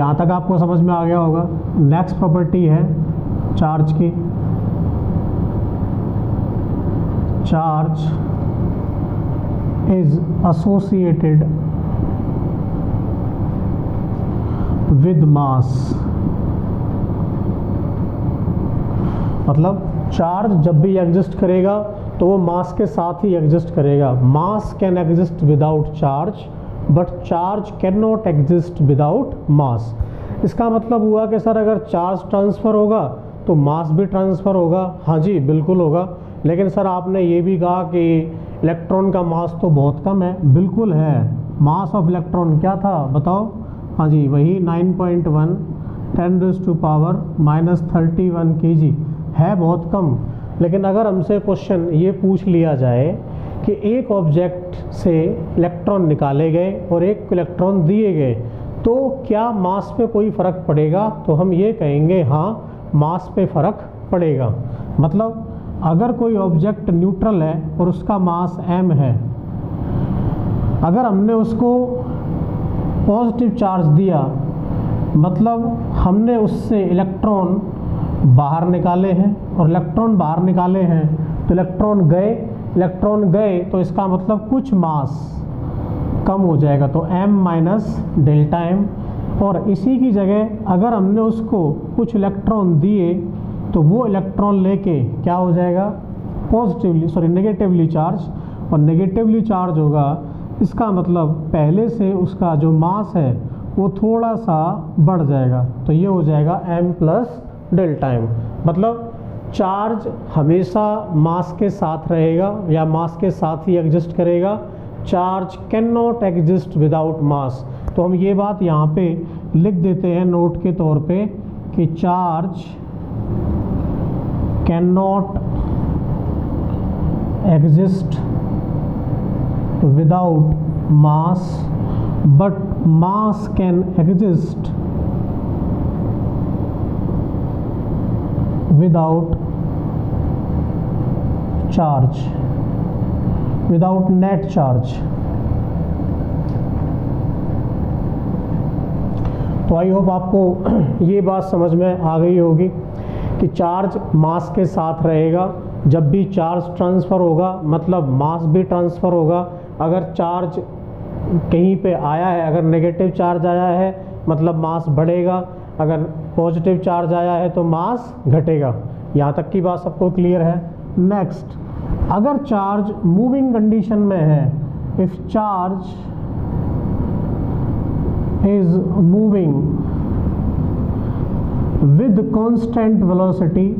यहाँ तक आपको समझ में आ गया होगा। नेक्स्ट प्रॉपर्टी है चार्ज की। Charge is associated with mass. मतलब चार्ज जब भी एग्जिस्ट करेगा तो वो मास के साथ ही एग्जिस्ट करेगा। Mass can exist without charge but charge can not exist without mass. इसका मतलब हुआ कि सर अगर चार्ज ट्रांसफ़र होगा तो मास भी ट्रांसफ़र होगा। हाँ जी बिल्कुल होगा। लेकिन सर आपने ये भी कहा कि इलेक्ट्रॉन का मास तो बहुत कम है। बिल्कुल है। मास ऑफ इलेक्ट्रॉन क्या था बताओ? हाँ जी वही 9.1 10⁻⁻31 kg है, बहुत कम। लेकिन अगर हमसे क्वेश्चन ये पूछ लिया जाए कि एक ऑब्जेक्ट से इलेक्ट्रॉन निकाले गए और एक इलेक्ट्रॉन दिए गए तो क्या मास पे कोई फ़र्क पड़ेगा, तो हम ये कहेंगे हाँ मास पे फ़र्क पड़ेगा। मतलब अगर कोई ऑब्जेक्ट न्यूट्रल है और उसका मास m है, अगर हमने उसको पॉजिटिव चार्ज दिया मतलब हमने उससे इलेक्ट्रॉन बाहर निकाले हैं, और इलेक्ट्रॉन बाहर निकाले हैं तो इलेक्ट्रॉन गए तो इसका मतलब कुछ मास कम हो जाएगा, तो m माइनस डेल्टा m। और इसी की जगह अगर हमने उसको कुछ इलेक्ट्रॉन दिए तो वो इलेक्ट्रॉन लेके क्या हो जाएगा, नेगेटिवली चार्ज, और नेगेटिवली चार्ज होगा। इसका मतलब पहले से उसका जो मास है वो थोड़ा सा बढ़ जाएगा, तो ये हो जाएगा m प्लस डेल्टा m। मतलब चार्ज हमेशा मास के साथ रहेगा या मास के साथ ही एग्जिस्ट करेगा। Charge can not exist without mass. तो हम ये बात यहाँ पे लिख देते हैं नोट के तौर पे कि charge can not exist without mass but mass can exist without charge, without net charge। तो आई होप आपको ये बात समझ में आ गई होगी कि चार्ज मास के साथ रहेगा। जब भी चार्ज ट्रांसफ़र होगा मतलब मास भी ट्रांसफ़र होगा। अगर चार्ज कहीं पे आया है, अगर नेगेटिव चार्ज आया है मतलब मास बढ़ेगा, अगर पॉजिटिव चार्ज आया है तो मास घटेगा। यहाँ तक की बात सबको क्लियर है। नेक्स्ट, अगर चार्ज मूविंग कंडीशन में है, if charge is moving with constant velocity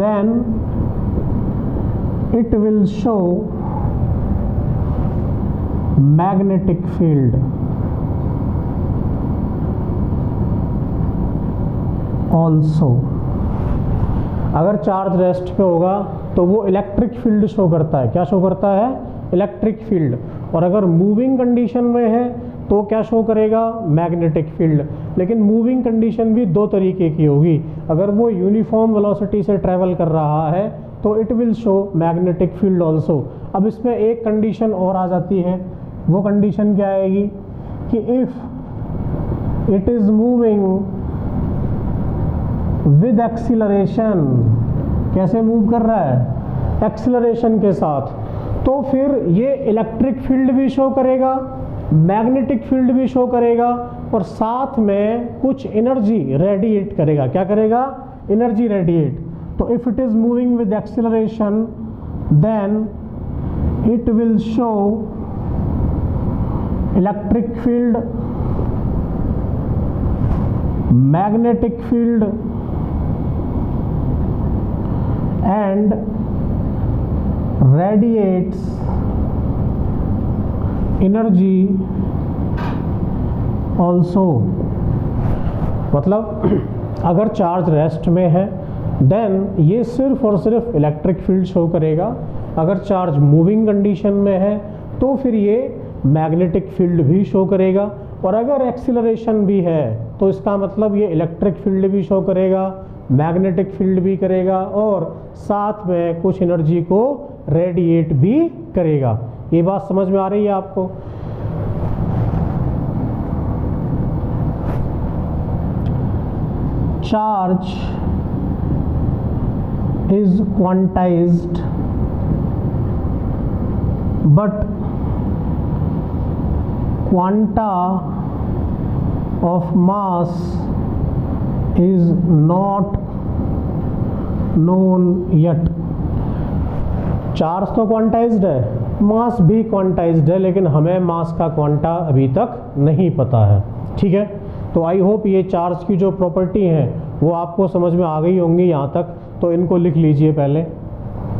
then it will show magnetic field also। अगर चार्ज रेस्ट पे होगा तो वो इलेक्ट्रिक फील्ड शो करता है। क्या शो करता है? Electric field. और अगर मूविंग कंडीशन में है तो क्या शो करेगा? Magnetic field. लेकिन मूविंग कंडीशन भी दो तरीके की होगी। अगर वो यूनिफॉर्म वेलोसिटी से ट्रैवल कर रहा है तो it will show magnetic field also. अब इसमें एक कंडीशन और आ जाती है। वो कंडीशन क्या आएगी कि if it is moving with acceleration, कैसे मूव कर रहा है? एक्सीलरेशन के साथ, तो फिर ये इलेक्ट्रिक फील्ड भी शो करेगा, मैग्नेटिक फील्ड भी शो करेगा, और साथ में कुछ एनर्जी रेडिएट करेगा। क्या करेगा? Energy radiate. तो if it is moving with acceleration then it will show electric field, magnetic field and radiates energy also। मतलब अगर चार्ज रेस्ट में है देन ये सिर्फ और सिर्फ इलेक्ट्रिक फील्ड शो करेगा। अगर चार्ज मूविंग कंडीशन में है तो फिर ये मैग्नेटिक फील्ड भी शो करेगा। और अगर एक्सीलरेशन भी है तो इसका मतलब ये इलेक्ट्रिक फील्ड भी शो करेगा, मैग्नेटिक फील्ड भी करेगा, और साथ में कुछ एनर्जी को रेडिएट भी करेगा। ये बात समझ में आ रही है आपको? Charge is quantized but quanta of mass is not known yet। Charge तो क्वांटाइज्ड है, मास भी क्वांटाइज्ड है, लेकिन हमें मास का क्वांटा अभी तक नहीं पता है। ठीक है, तो आई होप ये चार्ज की जो प्रॉपर्टी है वो आपको समझ में आ गई होंगी यहाँ तक, तो इनको लिख लीजिए पहले।